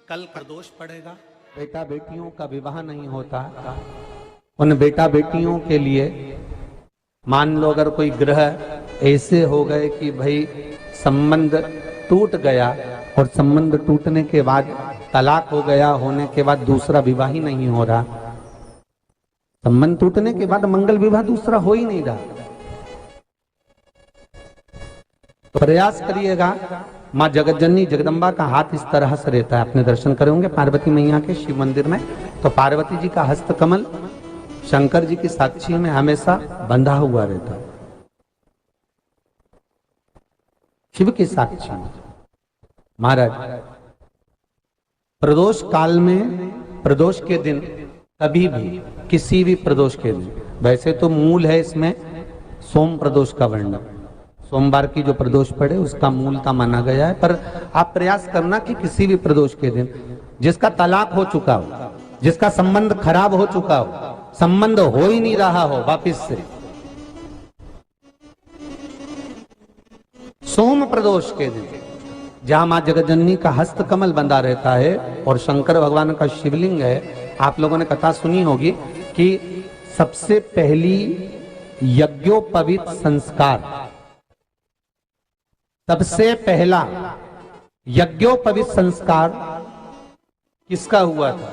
कल प्रदोष पड़ेगा। बेटा बेटियों का विवाह नहीं होता, उन बेटा बेटियों के लिए मान लो अगर कोई ग्रह ऐसे हो गए कि भाई संबंध टूट गया और संबंध टूटने के बाद तलाक हो गया, होने के बाद दूसरा विवाह ही नहीं हो रहा, संबंध टूटने के बाद मंगल विवाह दूसरा हो ही नहीं रहा, तो प्रयास करिएगा। माँ जगतजननी जगदम्बा का हाथ इस तरह से रहता है, आपने दर्शन करे होंगे पार्वती मैया के शिव मंदिर में, तो पार्वती जी का हस्त कमल शंकर जी की साक्षी में हमेशा बंधा हुआ रहता है, शिव की साक्षी में। महाराज प्रदोष काल में, प्रदोष के दिन कभी भी, किसी भी प्रदोष के दिन, वैसे तो मूल है इसमें सोम प्रदोष का वर्णन, सोमवार की जो प्रदोष पड़े उसका मूलता माना गया है, पर आप प्रयास करना कि किसी भी प्रदोष के दिन जिसका तलाक हो चुका हो, जिसका संबंध खराब हो चुका हो, संबंध हो ही नहीं रहा हो वापिस से, सोम प्रदोष के दिन जहां मां जगतजननी का हस्त कमल बंधा रहता है और शंकर भगवान का शिवलिंग है। आप लोगों ने कथा सुनी होगी कि सबसे पहली यज्ञोपवीत संस्कार, सबसे पहला यज्ञोपवीत संस्कार किसका हुआ था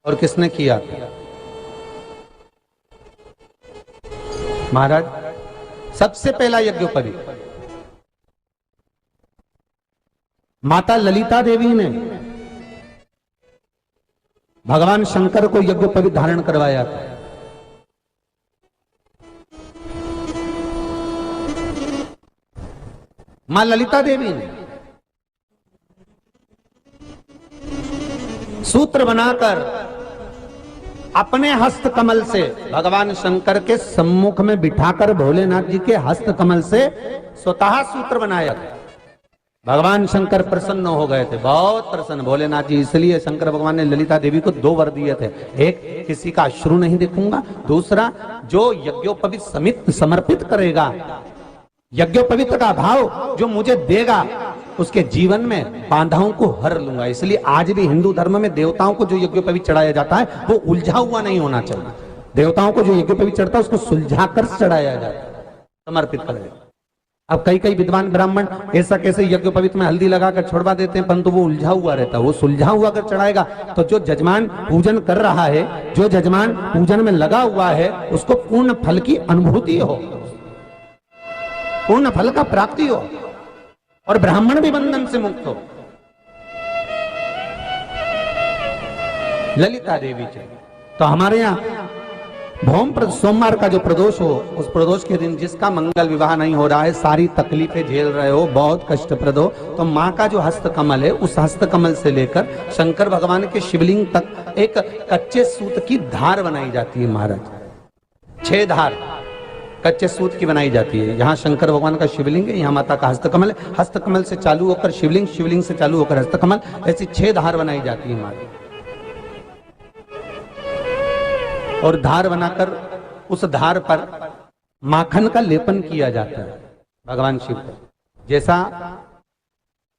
और किसने किया था? महाराज सबसे पहला यज्ञोपवीत माता ललिता देवी ने भगवान शंकर को यज्ञोपवीत धारण करवाया था। मां ललिता देवी ने सूत्र बनाकर अपने हस्त कमल से भगवान शंकर के सम्मुख में बिठाकर भोलेनाथ जी के हस्त कमल से स्वतः सूत्र बनाया था। भगवान शंकर प्रसन्न हो गए थे, बहुत प्रसन्न भोलेनाथ जी, इसलिए शंकर भगवान ने ललिता देवी को दो वर दिए थे, एक किसी का अश्रु नहीं देखूंगा, दूसरा जो यज्ञोपवीत समित समर्पित करेगा, यज्ञोपवीत का भाव जो मुझे देगा उसके जीवन में बाधाओं को हर लूंगा। इसलिए आज भी हिंदू धर्म में देवताओं को जो यज्ञोपवीत चढ़ाया जाता है वो उलझा हुआ नहीं होना चाहिए। देवताओं को जो यज्ञोपवीत चढ़ता है उसको सुलझाकर चढ़ाया जाता है, समर्पित करेगा। अब कई विद्वान ब्राह्मण ऐसा कैसे यज्ञोपवीत में हल्दी लगाकर छोड़वा देते हैं, परंतु वो उलझा हुआ रहता है, वो सुलझा हुआ अगर चढ़ाएगा तो जो जजमान पूजन कर रहा है, जो जजमान पूजन में लगा हुआ है, उसको पूर्ण फल की अनुभूति हो, पूर्ण फल का प्राप्ति हो और ब्राह्मण भी बंधन से मुक्त हो। ललिता देवी जी तो हमारे यहाँ भौम सोमवार का जो प्रदोष हो, उस प्रदोष के दिन जिसका मंगल विवाह नहीं हो रहा है, सारी तकलीफें झेल रहे हो, बहुत कष्टप्रद हो, तो माँ का जो हस्त कमल है उस हस्त कमल से लेकर शंकर भगवान के शिवलिंग तक एक कच्चे सूत की धार बनाई जाती है। महाराज 6 धार कच्चे सूत की बनाई जाती है। यहाँ शंकर भगवान का शिवलिंग है, यहाँ माता का हस्तकमल है, हस्तकमल से चालू होकर शिवलिंग, शिवलिंग से चालू होकर हस्तकमल, ऐसी 6 धार बनाई जाती है माता। और धार बनाकर उस धार पर माखन का लेपन किया जाता है भगवान शिव को। जैसा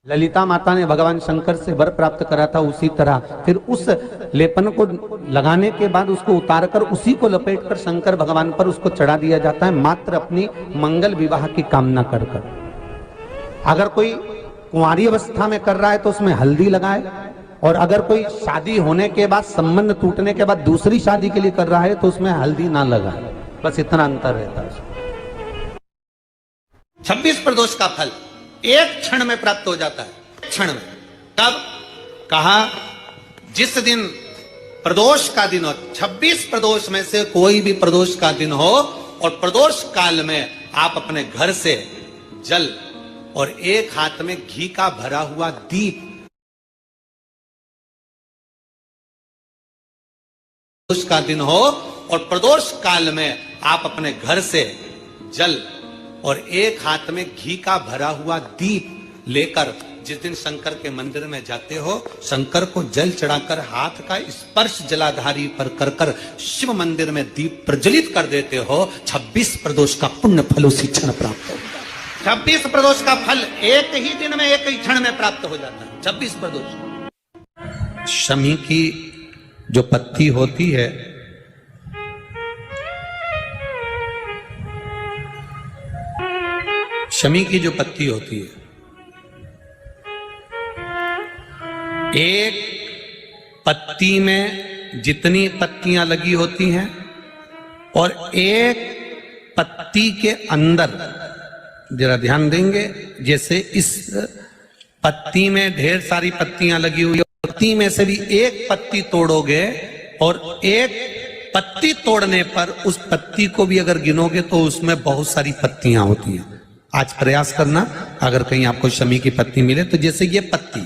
ललिता माता ने भगवान शंकर से वर प्राप्त करा था, उसी तरह फिर उस लेपन को लगाने के बाद उसको उतारकर उसी को लपेटकर शंकर भगवान पर उसको चढ़ा दिया जाता है, मात्र अपनी मंगल विवाह की कामना कर कर। अगर कोई कुंवारी अवस्था में कर रहा है तो उसमें हल्दी लगाए, और अगर कोई शादी होने के बाद, संबंध टूटने के बाद दूसरी शादी के लिए कर रहा है तो उसमें हल्दी ना लगाए, बस इतना अंतर रहता है। 26 प्रदोष का फल एक क्षण में प्राप्त हो जाता है, क्षण में। तब कहा जिस दिन प्रदोष का दिन हो, 26 प्रदोष में से कोई भी प्रदोष का दिन हो और प्रदोष काल में आप अपने घर से जल और एक हाथ में घी का भरा हुआ दीप, प्रदोष का दिन हो और प्रदोष काल में आप अपने घर से जल और एक हाथ में घी का भरा हुआ दीप लेकर जिस दिन शंकर के मंदिर में जाते हो, शंकर को जल चढ़ाकर हाथ का स्पर्श जलाधारी पर कर कर शिव मंदिर में दीप प्रज्वलित कर देते हो, 26 प्रदोष का पुण्य फल उसी क्षण प्राप्त होगा। 26 प्रदोष का फल एक ही दिन में, एक ही क्षण में प्राप्त हो जाता है। 26 प्रदोष। शमी की जो पत्ती होती है, शमी की जो पत्ती होती है, एक पत्ती में जितनी पत्तियां लगी होती हैं और एक पत्ती के अंदर, जरा ध्यान देंगे, जैसे इस पत्ती में ढेर सारी पत्तियां लगी हुई है, पत्ती में से भी एक पत्ती तोड़ोगे और एक पत्ती तोड़ने पर उस पत्ती को भी अगर गिनोगे तो उसमें बहुत सारी पत्तियां होती हैं। आज प्रयास करना, अगर कहीं आपको शमी की पत्ती मिले तो जैसे ये पत्ती,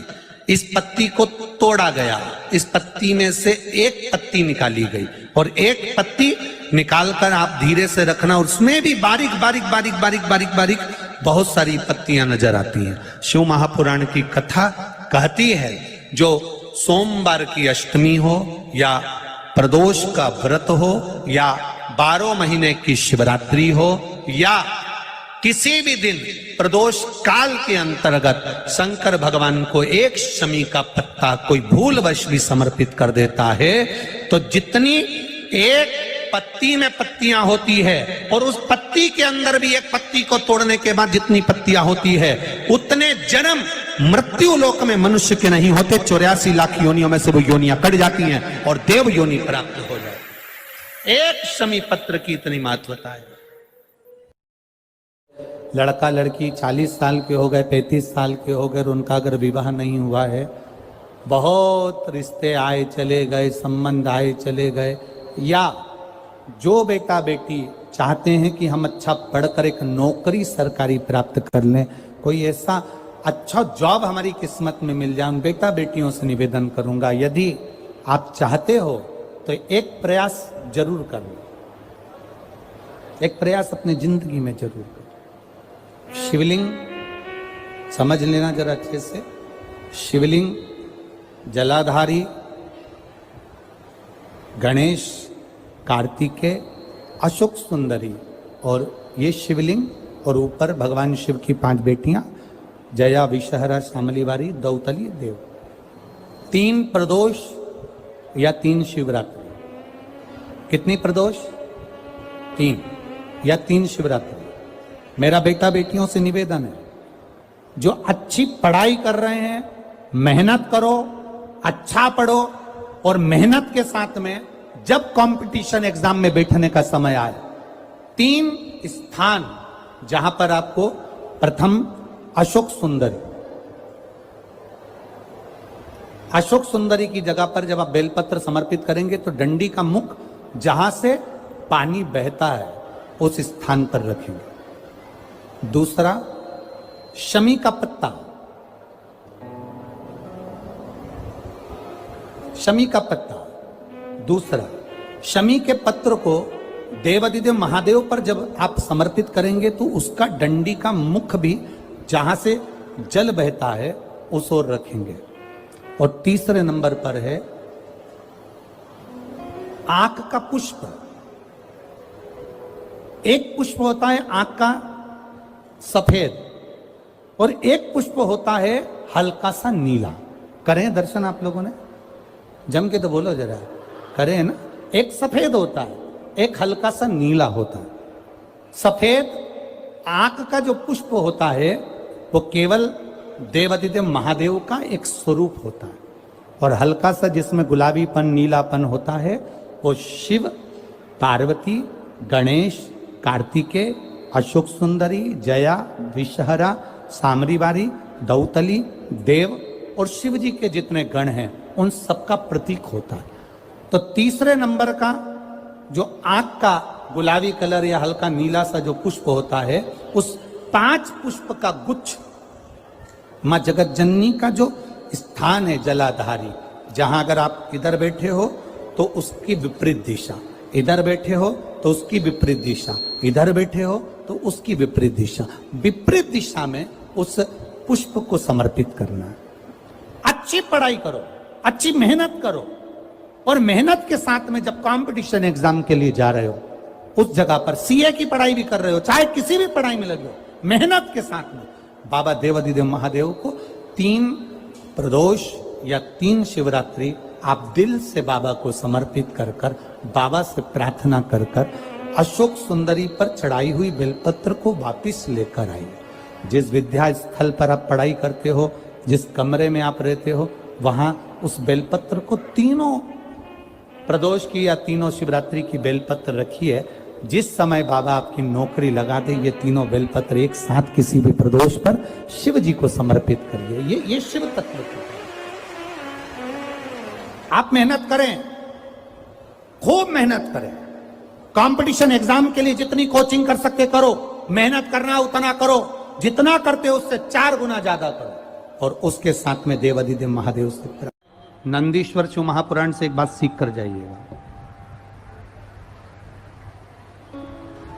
इस पत्ती को तोड़ा गया, इस पत्ती में से एक पत्ती निकाली गई और एक पत्ती निकालकर आप धीरे से रखना, उसमें भी बारीक बारीक बारीक बारीक बारीक बारीक बहुत सारी पत्तियां नजर आती हैं। शिव महापुराण की कथा कहती है, जो सोमवार की अष्टमी हो या प्रदोष का व्रत हो या 12 महीने की शिवरात्रि हो या किसी भी दिन प्रदोष काल के अंतर्गत शंकर भगवान को एक शमी का पत्ता कोई भूलवश भी समर्पित कर देता है तो जितनी एक पत्ती में पत्तियां होती है और उस पत्ती के अंदर भी एक पत्ती को तोड़ने के बाद जितनी पत्तियां होती है उतने जन्म मृत्यु लोक में मनुष्य के नहीं होते। 84 लाख योनियों में से वो योनियां कट जाती हैं और देव योनि प्राप्त हो जाती। एक शमी पत्र की इतनी महत्वता है। लड़का लड़की 40 साल के हो गए, 35 साल के हो गए, उनका अगर विवाह नहीं हुआ है, बहुत रिश्ते आए चले गए, संबंध आए चले गए, या जो बेटा बेटी चाहते हैं कि हम अच्छा पढ़कर एक नौकरी सरकारी प्राप्त कर लें, कोई ऐसा अच्छा जॉब हमारी किस्मत में मिल जाए, उन बेटा बेटियों से निवेदन करूंगा, यदि आप चाहते हो तो एक प्रयास जरूर करना, एक प्रयास अपनी जिंदगी में जरूर करो। शिवलिंग समझ लेना जरा अच्छे से, शिवलिंग जलाधारी गणेश, कार्तिकेय, अशोक सुंदरी, और ये शिवलिंग और ऊपर भगवान शिव की 5 बेटियां, जया, विषहरा, शामलीवारी, दौतली, देव। 3 प्रदोष या 3 शिवरात्रि। कितनी प्रदोष? 3 या 3 शिवरात्रि। मेरा बेटा बेटियों से निवेदन है, जो अच्छी पढ़ाई कर रहे हैं, मेहनत करो, अच्छा पढ़ो, और मेहनत के साथ में जब कंपटीशन एग्जाम में बैठने का समय आए, 3 स्थान जहां पर आपको, प्रथम अशोक सुंदरी, अशोक सुंदरी की जगह पर जब आप बेलपत्र समर्पित करेंगे तो डंडी का मुख जहां से पानी बहता है उस स्थान पर रखेंगे। दूसरा, शमी का पत्ता, शमी का पत्ता। दूसरा, शमी के पत्र को देवादिदेव महादेव पर जब आप समर्पित करेंगे तो उसका डंडी का मुख भी जहां से जल बहता है उस ओर रखेंगे। और तीसरे नंबर पर है आंख का पुष्प। एक पुष्प होता है आंख का सफेद और एक पुष्प होता है हल्का सा नीला। करें दर्शन आप लोगों ने? जम के तो बोलो जरा, करें ना? एक सफेद होता है, एक हल्का सा नीला होता है। सफेद आंख का जो पुष्प होता है वो केवल देवादिदेव महादेव का एक स्वरूप होता है, और हल्का सा जिसमें गुलाबीपन, नीलापन होता है वो शिव, पार्वती, गणेश, कार्तिकेय, अशोक सुंदरी, जया, विषहरा, सामरीवारी, दौतली, देव और शिव जी के जितने गण हैं उन सबका प्रतीक होता है। तो तीसरे नंबर का जो आंख का गुलाबी कलर या हल्का नीला सा जो पुष्प होता है, उस 5 पुष्प का गुच्छ मां जगत जननी का जो स्थान है जलाधारी, जहां अगर आप इधर बैठे हो तो उसकी विपरीत दिशा, इधर बैठे हो तो उसकी विपरीत दिशा, इधर बैठे हो तो उसकी विपरीत दिशा, विपरीत दिशा में उस पुष्प को समर्पित करना है। अच्छी पढ़ाई करो, अच्छी मेहनत करो, और मेहनत के साथ में जब कंपटीशन एग्जाम के लिए जा रहे हो उस जगह पर, सीए की पढ़ाई भी कर रहे हो, चाहे किसी भी पढ़ाई में लगे हो, मेहनत के साथ में बाबा देवाधिदेव महादेव को 3 प्रदोष या 3 शिवरात्रि आप दिल से बाबा को समर्पित कर कर, बाबा से प्रार्थना कर कर अशोक सुंदरी पर चढ़ाई हुई बेलपत्र को वापिस लेकर आइए। जिस विद्या स्थल पर आप पढ़ाई करते हो, जिस कमरे में आप रहते हो, वहां उस बेलपत्र को 3 प्रदोष की या 3 शिवरात्रि की बेलपत्र रखिए। जिस समय बाबा आपकी नौकरी लगा दे, ये 3 बेलपत्र एक साथ किसी भी प्रदोष पर शिव जी को समर्पित करिए। ये शिव तत्व है। आप मेहनत करें, खूब मेहनत करें। कंपटीशन एग्जाम के लिए जितनी कोचिंग कर सकते करो, मेहनत करना उतना करो, जितना करते हो उससे 4 गुना ज्यादा करो। और उसके साथ में देवाधिदेव महादेव से नंदीश्वर शिव महापुराण से एक बात सीख कर जाइएगा।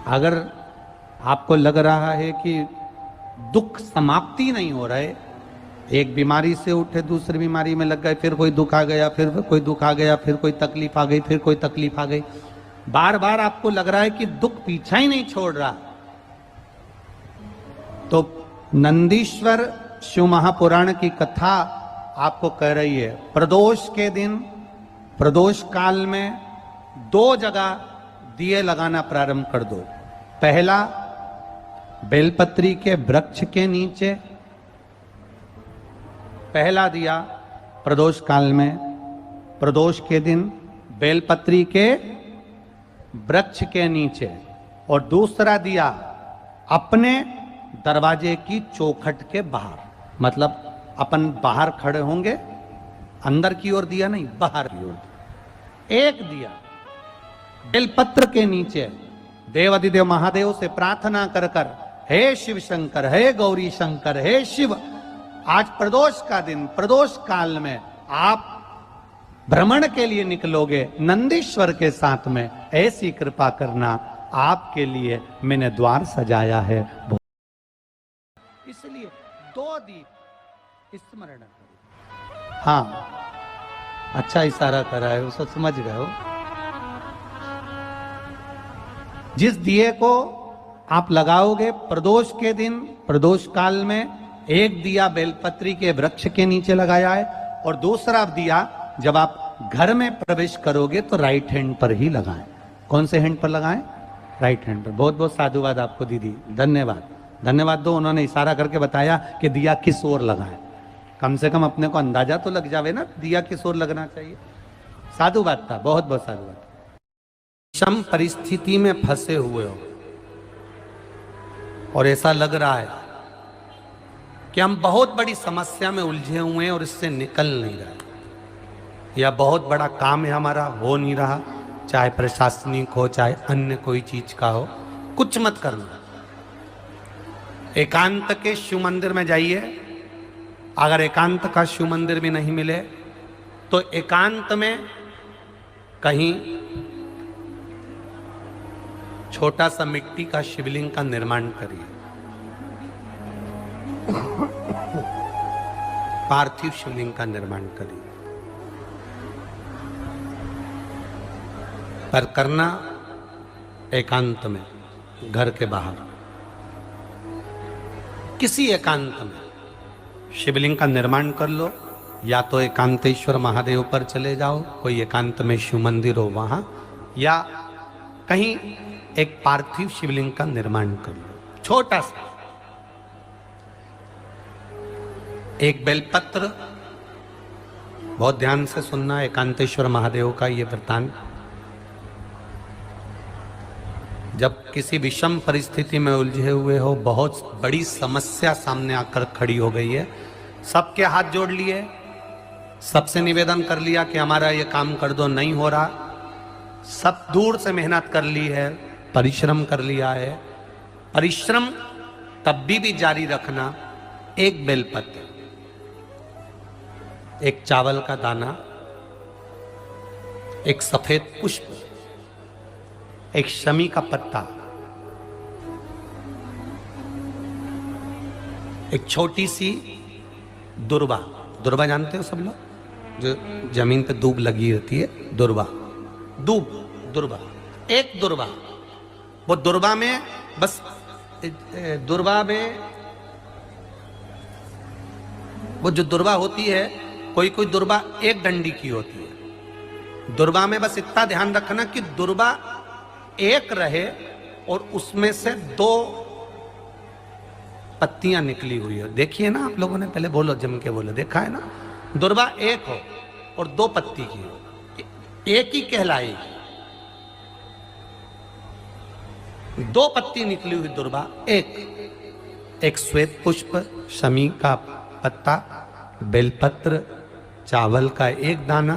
अगर आपको लग रहा है कि दुख समाप्ति नहीं हो रहा है, एक बीमारी से उठे दूसरी बीमारी में लग गए, फिर कोई दुख आ गया, फिर कोई दुख आ गया, फिर कोई तकलीफ आ गई, फिर कोई तकलीफ आ गई, बार बार आपको लग रहा है कि दुख पीछा ही नहीं छोड़ रहा, तो नंदीश्वर शिव महापुराण की कथा आपको कह रही है, प्रदोष के दिन, प्रदोष काल में 2 जगह दिए लगाना प्रारंभ कर दो। पहला, बेलपत्री के वृक्ष के नीचे पहला दिया प्रदोष काल में, प्रदोष के दिन बेलपत्री के वृक्ष के नीचे, और दूसरा दिया अपने दरवाजे की चौखट के बाहर। मतलब अपन बाहर खड़े होंगे, अंदर की ओर दिया नहीं, बाहर की ओर। एक दिया बेलपत्र के नीचे देवाधिदेव महादेव से प्रार्थना कर कर, हे शिव शंकर, हे गौरी शंकर, हे शिव, आज प्रदोष का दिन, प्रदोष काल में आप भ्रमण के लिए निकलोगे नंदीश्वर के साथ में, ऐसी कृपा करना, आपके लिए मैंने द्वार सजाया है। इसलिए 2 दीप स्मरण करो। हाँ, अच्छा इशारा करा है, उसे समझ गए हो। जिस दिए को आप लगाओगे प्रदोष के दिन, प्रदोष काल में, एक दिया बेलपत्री के वृक्ष के नीचे लगाया है, और दूसरा दिया जब आप घर में प्रवेश करोगे तो राइट हैंड पर ही लगाएं। कौन से हैंड पर लगाएं? राइट हैंड पर। बहुत बहुत साधुवाद आपको दीदी, धन्यवाद, धन्यवाद दो। उन्होंने इशारा करके बताया कि दिया किस ओर लगाएं, कम से कम अपने को अंदाजा तो लग जावे ना दिया किस ओर लगना चाहिए। साधुवाद था, बहुत बहुत साधुवाद। विषम परिस्थिति में फंसे हुए हो और ऐसा लग रहा है कि हम बहुत बड़ी समस्या में उलझे हुए हैं और इससे निकल नहीं रहे, या बहुत बड़ा काम है हमारा, हो नहीं रहा, चाहे प्रशासनिक हो चाहे अन्य कोई चीज का हो, कुछ मत करना। एकांत के शिव मंदिर में जाइए। अगर एकांत का शिव मंदिर भी नहीं मिले तो एकांत में कहीं छोटा सा मिट्टी का शिवलिंग का निर्माण करिए, पार्थिव शिवलिंग का निर्माण करिए, पर करना एकांत में, घर के बाहर किसी एकांत में शिवलिंग का निर्माण कर लो। या तो एकांतेश्वर महादेव पर चले जाओ, कोई एकांत में शिव मंदिर हो वहां, या कहीं एक पार्थिव शिवलिंग का निर्माण कर लो, छोटा सा। एक बेलपत्र, बहुत ध्यान से सुनना, एकांतेश्वर महादेव का ये वृत्तांत। जब किसी विषम परिस्थिति में उलझे हुए हो, बहुत बड़ी समस्या सामने आकर खड़ी हो गई है, सबके हाथ जोड़ लिए, सबसे निवेदन कर लिया कि हमारा ये काम कर दो, नहीं हो रहा, सब दूर से मेहनत कर ली है, परिश्रम कर लिया है, परिश्रम तब भी जारी रखना। एक बेलपत्र, एक चावल का दाना, एक सफेद पुष्प, एक शमी का पत्ता, एक छोटी सी दुर्वा, दुर्वा जानते हो सब लोग, जो जमीन पे दूब लगी रहती है, दुर्वा, दूब, दुर्वा, एक दुर्वा, वो दुर्वा में बस दुर्वा में वो जो दुर्वा होती है, कोई कोई दुर्वा एक डंडी की होती है। दुर्वा में बस इतना ध्यान रखना कि दुर्वा एक रहे और उसमें से 2 पत्तियां निकली हुई हो। देखिए ना आप लोगों ने, पहले बोलो, जम के बोलो, देखा है ना? दुर्वा एक हो और 2 पत्ती की हो, एक ही कहलाएगी। 2 पत्ती निकली हुई दुर्वा एक श्वेत पुष्प, शमी का पत्ता, बेलपत्र, चावल का एक दाना।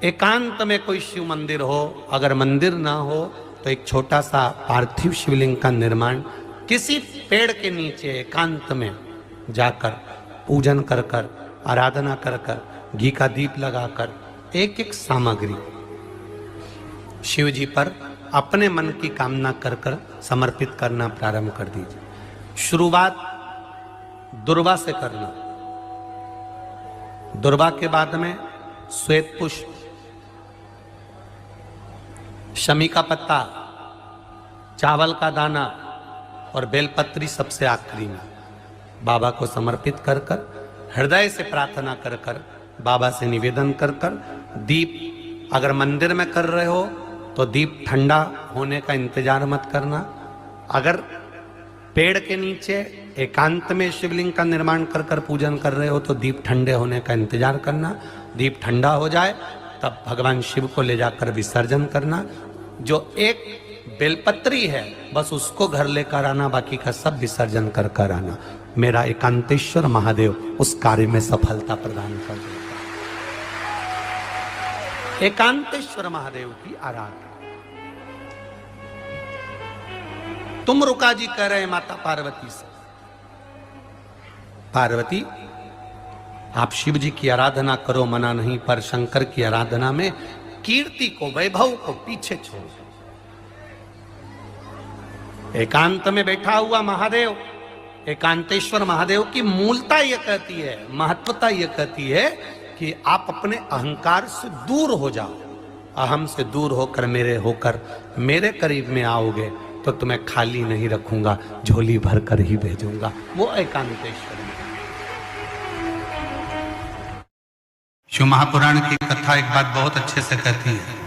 एकांत में कोई शिव मंदिर हो, अगर मंदिर ना हो तो एक छोटा सा पार्थिव शिवलिंग का निर्माण किसी पेड़ के नीचे एकांत में जाकर पूजन कर कर, आराधना कर कर, घी का दीप लगाकर एक एक सामग्री शिव जी पर अपने मन की कामना कर कर समर्पित करना प्रारंभ कर दीजिए। शुरुआत दुर्वा से करना। दुर्वा के बाद में श्वेत पुष्प, शमी का पत्ता, चावल का दाना और बेलपत्री सबसे आखिरी में बाबा को समर्पित कर कर, हृदय से प्रार्थना कर कर, बाबा से निवेदन कर कर, दीप अगर मंदिर में कर रहे हो तो दीप ठंडा होने का इंतजार मत करना। अगर पेड़ के नीचे एकांत में शिवलिंग का निर्माण कर कर पूजन कर रहे हो तो दीप ठंडे होने का इंतजार करना। दीप ठंडा हो जाए तब भगवान शिव को ले जाकर विसर्जन करना। जो एक बेलपत्री है बस उसको घर लेकर आना, बाकी का सब विसर्जन कर कर आना। मेरा एकांतेश्वर महादेव उस कार्य में सफलता प्रदान कर देगा। एकांतेश्वर महादेव की आराधना। तुम रुका जी कह रहे हैं माता पार्वती से, पार्वती आप शिव जी की आराधना करो, मना नहीं, पर शंकर की आराधना में कीर्ति को, वैभव को पीछे छोड़ो। एकांत में बैठा हुआ महादेव, एकांतेश्वर महादेव की मूलता यह कहती है, महत्वता यह कहती है कि आप अपने अहंकार से दूर हो जाओ। अहम से दूर होकर मेरे करीब में आओगे तो तुम्हें खाली नहीं रखूंगा, झोली भर कर ही भेजूंगा। वो एकांतेश्वर। शिव महापुराण की कथा एक बात बहुत अच्छे से कहती है,